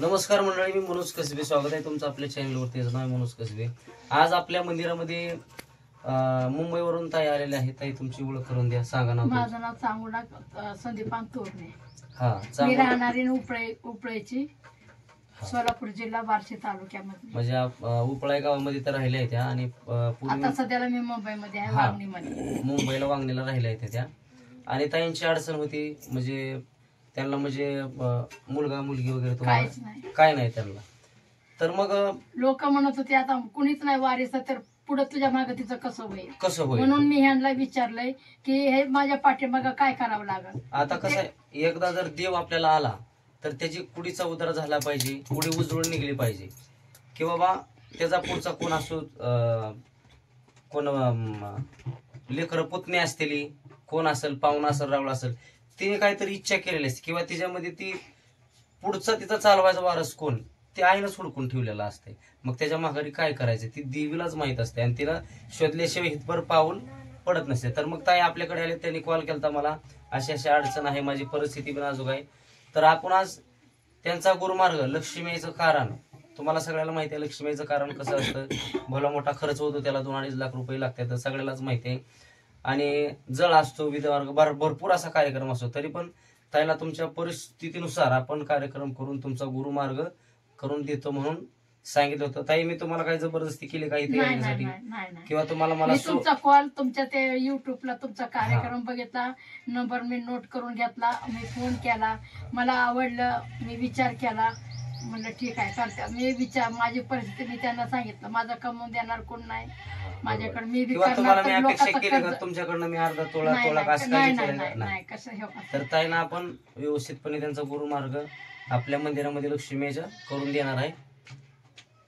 नमस्कार मंडळी, मी मनोज कसबे. स्वागत आहे तुमचं आपल्या चॅनलवरती. याचं नाव आहे मनोज कसबे. आज आपल्या मंदिरामध्ये मुंबईवरून ताई आलेले आहेत. ताई, तुमची ओळख करून द्या, सांगा नाव. माझं नाव चांगुडा संदीपान तोरणे. मी राहणारी उपळेची, सोलापूर जिल्हा, बार्शी तालुक्यामध्ये. म्हणजे उपळाई गावामध्ये तर राहिल्या आहेत त्या, आणि आता सध्याला मी मुंबईमध्ये आहे, वांगणीमध्ये. मुंबईला वांगणीला राहिल्या आहेत त्या. आणि ताईंची अडचण होती, म्हणजे त्यांना म्हणजे मुलगा मुलगी वगैरे तुम्हाला काय नाही त्यांना. तर मग लोक म्हणत होते आता कुणीच नाही वारीस, तर पुढे तुझ्या मागे तिचं कसं होईल म्हणून मी ह्यांना विचारलंय की हे माझ्या पाठीमागं काय करावं लागल. आता कसं आहे, एकदा जर देव आपल्याला आला तर त्याची कुडीचा उद्धार झाला पाहिजे, कुडी उजळून निघली पाहिजे, की बाबा त्याचा पुढचा कोण असो, कोण लेकर पुतणे असतील, कोण असेल, पाहुणा असेल, रावळ असेल, तिने काहीतरी इच्छा केलेली असते, किंवा तिच्यामध्ये ती पुढचा तिचा चालवायचा वारस कोण ते आईनच हुडकून ठेवलेला असते. मग त्याच्या माघारी काय करायचं ती देवीलाच माहित असते, आणि तिला शोधल्याशिवाय हितभर पाऊल पडत नसते. तर मग ताई आपल्याकडे आले, त्यांनी कॉल केला मला, अशी अशी अडचण आहे, माझी परिस्थिती पण नाजूक आहे. तर आपण आज त्यांचा गुरुमार्ग, लक्ष्मीचं कारण, तुम्हाला सगळ्याला माहिती आहे लक्ष्मीचं कारण कसं असतं. भला मोठा खर्च होतो, त्याला 2-2.5 लाख रुपये लागतात, सगळ्यालाच माहिती आहे. आणि जळ असतो, विधमार्ग, भरपूर असा कार्यक्रम असतो. तरी पण ताईला तुमच्या परिस्थितीनुसार आपण कार्यक्रम करून तुमचा गुरुमार्ग करून देतो म्हणून सांगितलं होतं. ताई, मी तुम्हाला काही जबरदस्ती केली काही येण्यासाठी, किंवा तुम्हाला मला तुमचा कॉल, तुमच्या ते युट्यूबला तुमचा कार्यक्रम बघितला, नंबर मी नोट करून घेतला, मी फोन केला, मला आवडलं, मी विचार केला, म्हणलं ठीक आहे करते. मी माझी परिस्थिती मी त्यांना सांगितलं, माझं कमवून देणार कोण नाही माझ्याकडे, मी तुमच्याकडनं मी अर्धा तोळा नाही कसं. तर ताईना आपण व्यवस्थितपणे त्यांचा गुरुमार्ग आपल्या मंदिरामध्ये लक्ष्मीच्या करून देणार आहे.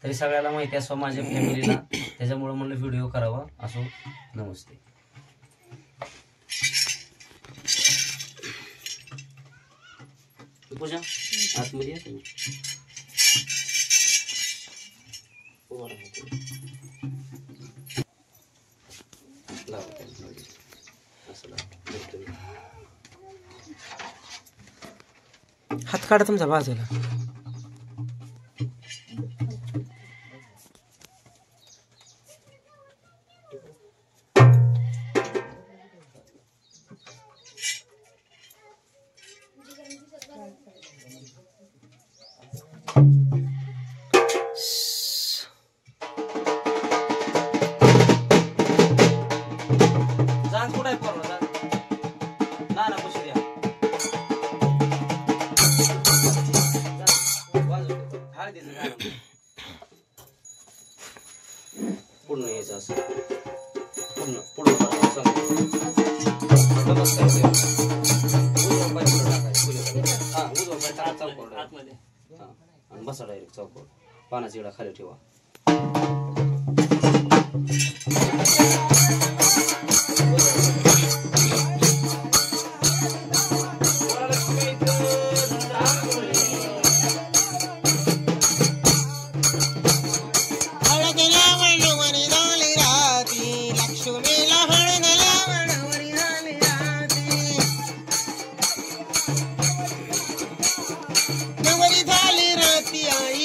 तरी सगळ्याला माहिती असं माझ्या फॅमिलीला, त्याच्यामुळे म्हणलं व्हिडिओ करावा. असो, नमस्ते. पूजा आतमध्ये येते हात काढा तुमचा बाजूला. पूर्ण यायचं असं पूर्ण पूर्ण बसा डायरेक्ट चौकोर, पानाची इडा खाली ठेवा.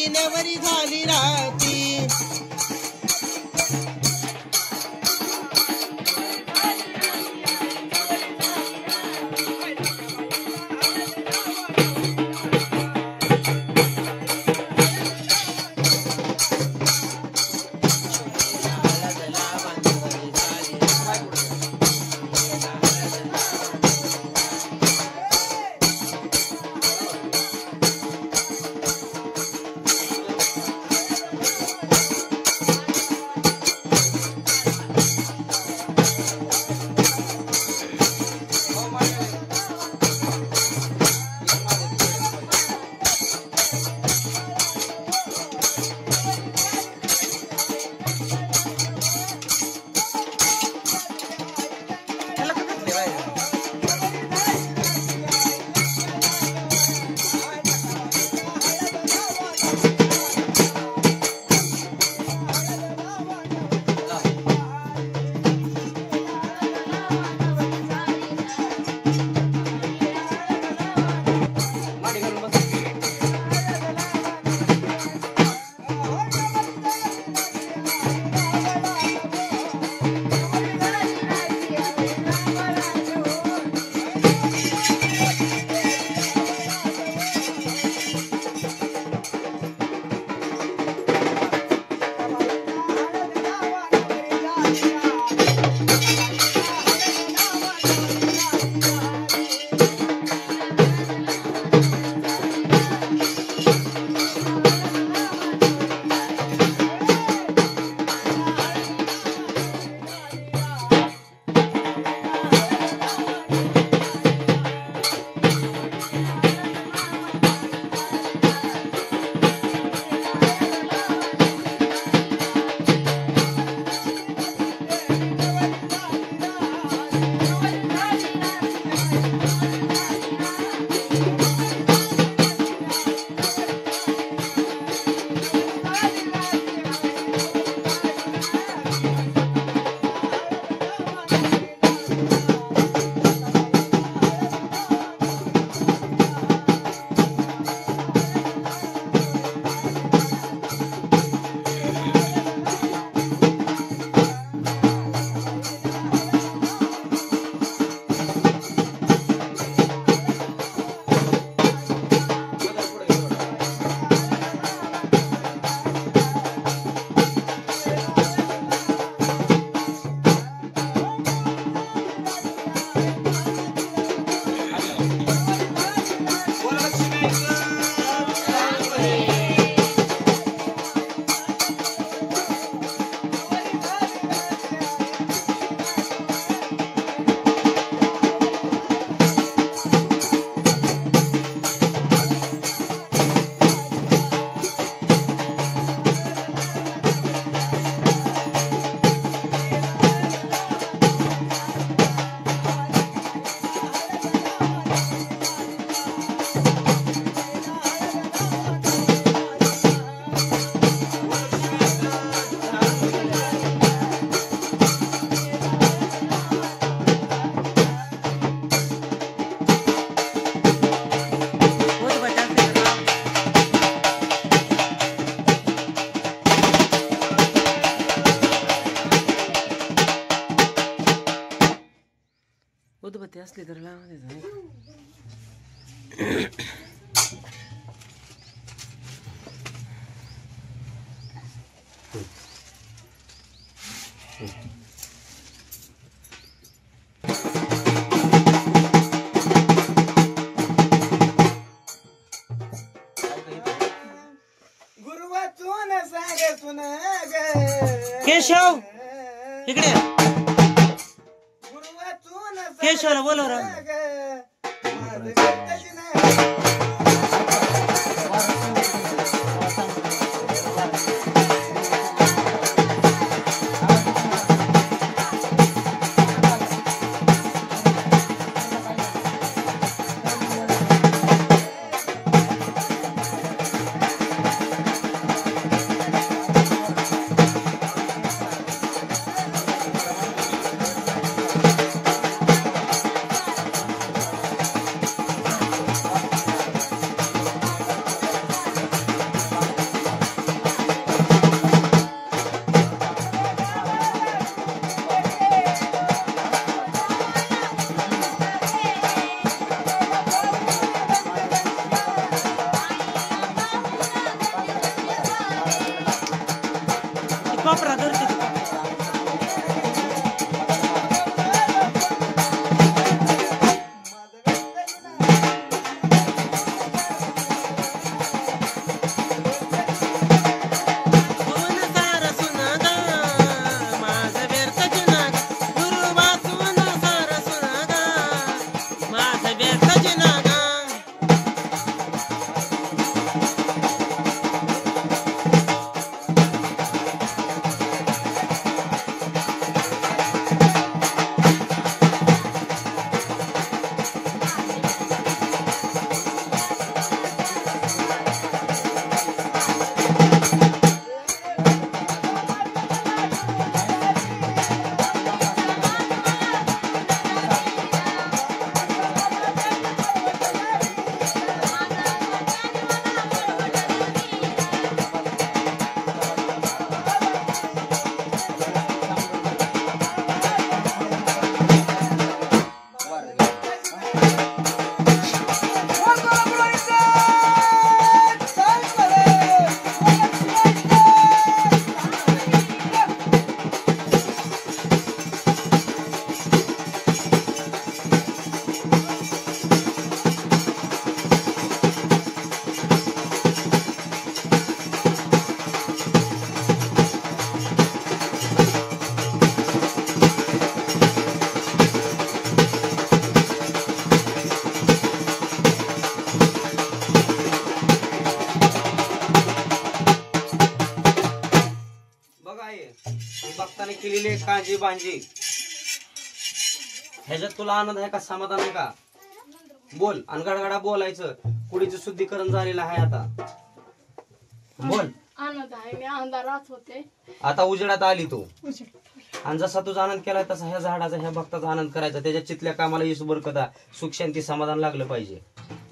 नवरी झाली राती, नसली तर लावा. केशव इकडे केशवला बोलव राव. कोपरा धरते. भक्ताने केलेली काळजी बांजी ह्याच्यात तुला आनंद आहे का, समाधान आहे का? बोल. आणि गडगडा बोलायचं. कुडीचं शुद्धीकरण झालेलं आहे आता. बोल. आनंद आहे. मी अंधारात होते, आता उजेडात आली तू. आणि जसा तुझा आनंद केलाय तसा ह्या झाडाचा, ह्या भक्ताचा आनंद करायचा. त्याच्या चितल्या कामाला येसू बरकता, सुख शांती समाधान लागलं पाहिजे.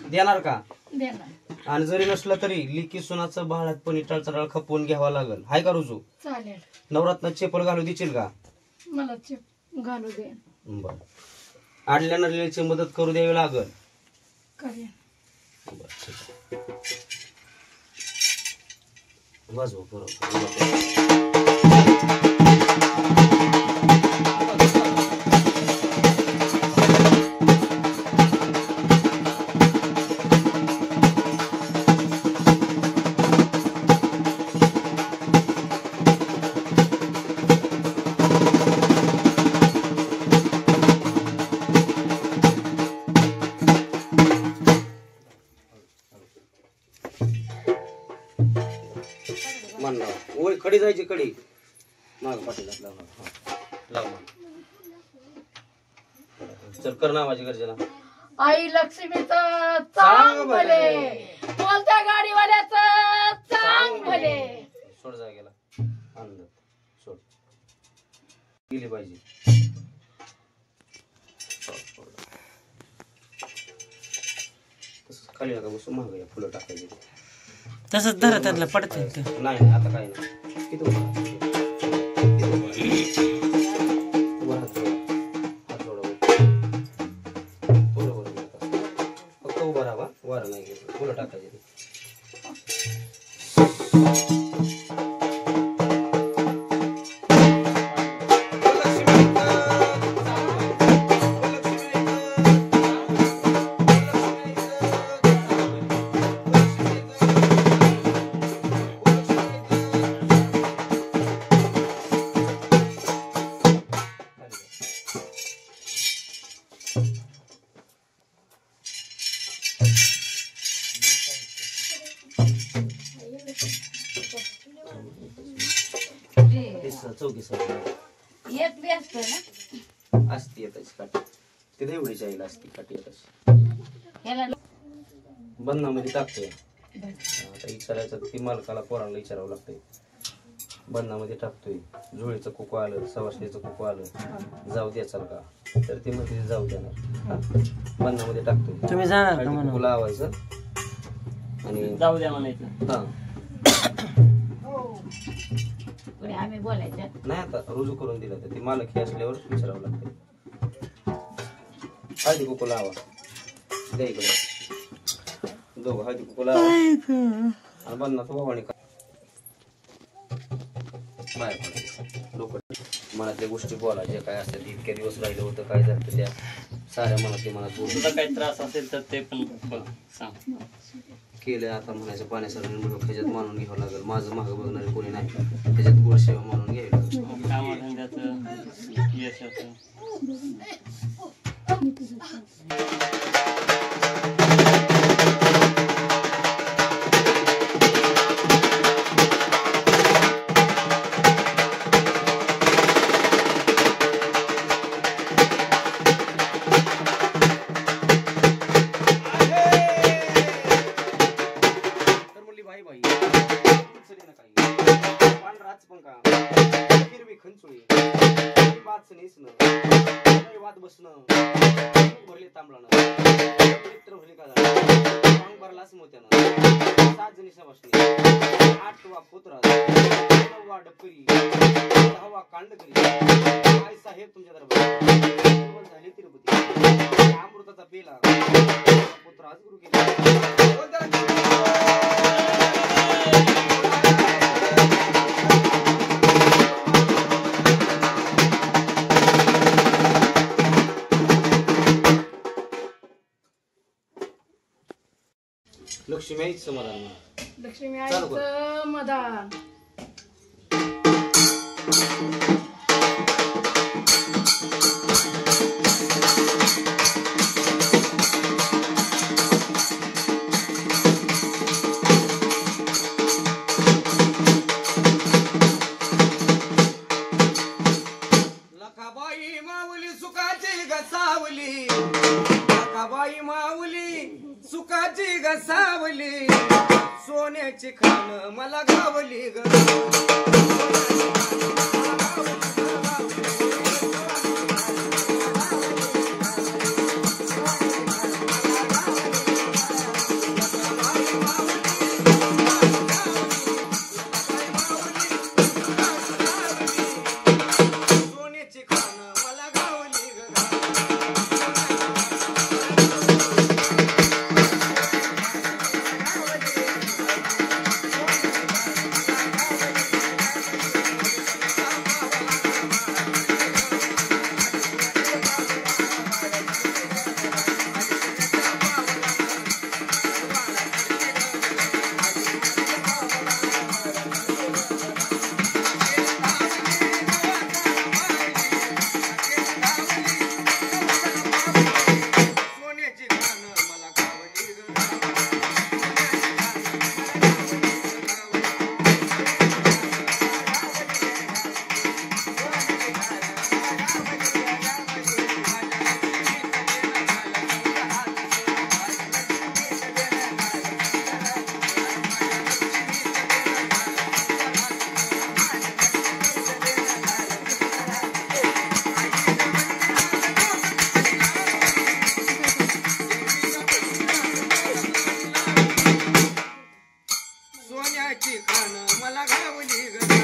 देणार का? देणार. आणि जरी नसलं तरी लिकी सुनाचं बाळात पण टळचढाळ खपवून घ्यावा लागल. हाय का रुजू? चालेल. नवरात्र चेपल घालू देशील का? मला घालू दे. बर. आडल्या नडल्याची मदत करू द्यावी लागल. करेन. बर, ठीक आहे. वाजव बरोबर. ओय कडी जायची, कडी माग पाठीला लाव. चल कर नावाची गरजेला. आई लक्ष्मीचं चांग भले, बोलत्या गाडीवाल्याचं चांग भले. सोड जा गेला आनंद. सोड गेली पाहिजे. तसंच खाली नका बसू. महाग या फुलं टाकायची. तसंच धरा त्यांना पडत नाही नाही आता काय नाही. किती चौकी सर एक बी असतं ना असती येताची काठी तिथे एवढीच यायला असती काठी येताची ह्याला बंधामध्ये टाकतोय. आता विचारायचं ती मालकाला पोरांना विचारावं लागतंय. बंधामध्ये टाकतोय, झोळीचं कुकू आलं, सवासणीचं कुकू आलं, जाऊ द्याचाल का, तर ती मध्ये जाऊ देणार. बंधामध्ये टाकतोय, तुम्ही जाणार का कुकू लावायचं आणि जाऊ द्या म्हणायचं. हा पुढे आम्ही बोलायचं नाही आता रुजू करून दिलं तर ती मालक हे असल्यावर विचारावं लागतं. हळदी कुकू लावा द्या इकडे दोघं हळदी कुकू लावा आणि बंधाचं वावणी का बाहेर पडायचं. लोक मनातल्या गोष्टी बोला जे काय असतात. इतक्या दिवस राहिलं होतं काय झालं त्या साऱ्या मनातल्या मनात बोलून तुला काही त्रास असेल तर ते पण बघ सांग. केलं. आता म्हणायचं पाण्यासारखं ह्याच्यात मानून घ्यावं लागेल. माझं मागं बघणारे कोणी नाही, त्याच्यात गोड सेवा मानून घ्यावी लागेल. कामाधंद्याचं यशाचं भरले तांबळानं मित्र भरले का झालं भरलाच मोत्यानं 7 जणी सवासणी 8 वा पुत्रा 9 वा डपरी 10 वा कांडकरी आई साहेब तुमच्या दरबार झाले तिरुपती अमृताचा पेला पुत्र आज गुरु केला. लक्ष्मी आईच समाधान. लक्ष्मी आईचं मदान. लखाबाई माऊली सुखाची गसावली, लखाबाई माऊली सुखाची गसावली, सोन्याची खाण मला गावली ग. सोन्याची खाण मला गावली ग. सोन्याची खाण मला गावली ग.